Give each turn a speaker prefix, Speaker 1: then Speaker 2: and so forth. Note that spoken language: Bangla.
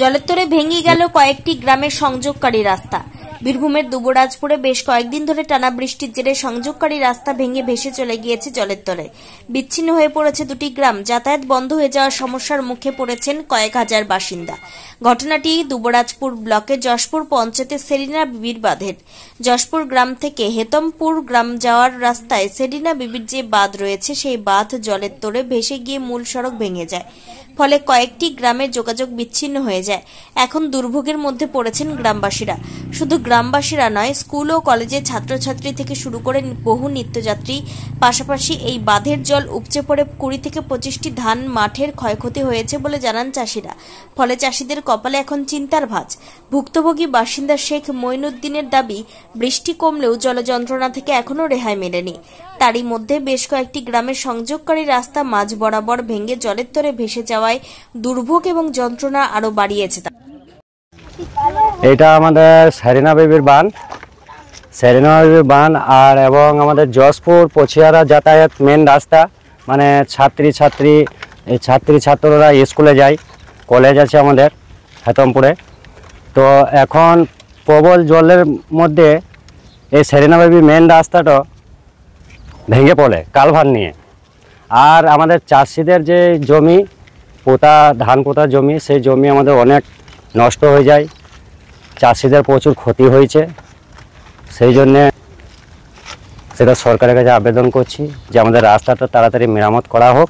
Speaker 1: জলের তলে ভেঙে গেল কয়েকটি গ্রামের সংযোগকারী রাস্তা। বীরভূমের দুবরাজপুরে বেশ কয়েকদিন ধরে টানা বৃষ্টির জেরে সংযোগকারী রাস্তা ভেঙে ভেসে চলে গিয়েছে জলের তলে। বিচ্ছিন্ন হয়ে পড়েছে দুটি গ্রাম। যাতায়াত বন্ধ হয়ে যাওয়ার সমস্যার মুখে পড়েছেন কয়েক হাজার বাসিন্দা। ঘটনাটি দুবরাজপুর ব্লকের যশপুর পঞ্চায়েতের সেরিনা বিবির বাঁধের। যশপুর গ্রাম থেকে হেতমপুর গ্রাম যাওয়ার রাস্তায় সেরিনা বিবির যে বাঁধ রয়েছে, সেই বাঁধ জলের তলে ভেসে গিয়ে মূল সড়ক ভেঙে যায়। ফলে কয়েকটি গ্রামের যোগাযোগ বিচ্ছিন্ন হয়ে যায়। এখন দুর্ভোগের মধ্যে পড়েছেন গ্রামবাসীরা। শুধু গ্রামবাসীরা নয়, স্কুল ও কলেজের ছাত্রছাত্রী থেকে শুরু করে বহু নিত্যযাত্রী। পাশাপাশি এই বাঁধের জল উপচে পড়ে 20 থেকে 25টি ধান মাঠের ক্ষয়ক্ষতি হয়েছে বলে জানান চাষিরা। ফলে চাষিদের কপালে এখন চিন্তার ভাঁজ। ভুক্তভোগী বাসিন্দা শেখ মঈনুদ্দিনের দাবি, বৃষ্টি কমলেও জলযন্ত্রণা থেকে এখনও রেহাই মেলেনি। তারই মধ্যে বেশ কয়েকটি গ্রামের সংযোগকারী রাস্তা মাঝ বরাবর ভেঙে জলের তলে ভেসে যাওয়ায় দুর্ভোগ এবং যন্ত্রণা আরো বাড়িয়েছে।
Speaker 2: এটা আমাদের সেরিনা বিবির বান আর এবং আমাদের যশপুর পছিয়ারা যাতায়াত মেন রাস্তা, মানে ছাত্ররা স্কুলে যায়, কলেজ আছে আমাদের হেতমপুরে। তো এখন প্রবল জলের মধ্যে এই সেরিনা বিবি মেন রাস্তাটা ভেঙে পড়ে কালভার নিয়ে। আর আমাদের চাষিদের যে জমি ধান পোতা জমি, সেই জমি আমাদের অনেক নষ্ট হয়ে যায়। চাষিদের প্রচুর ক্ষতি হয়েছে। সেই জন্যে সেটা সরকারের কাছে আবেদন করছি যে আমাদের রাস্তাটা তাড়াতাড়ি মেরামত করা হোক।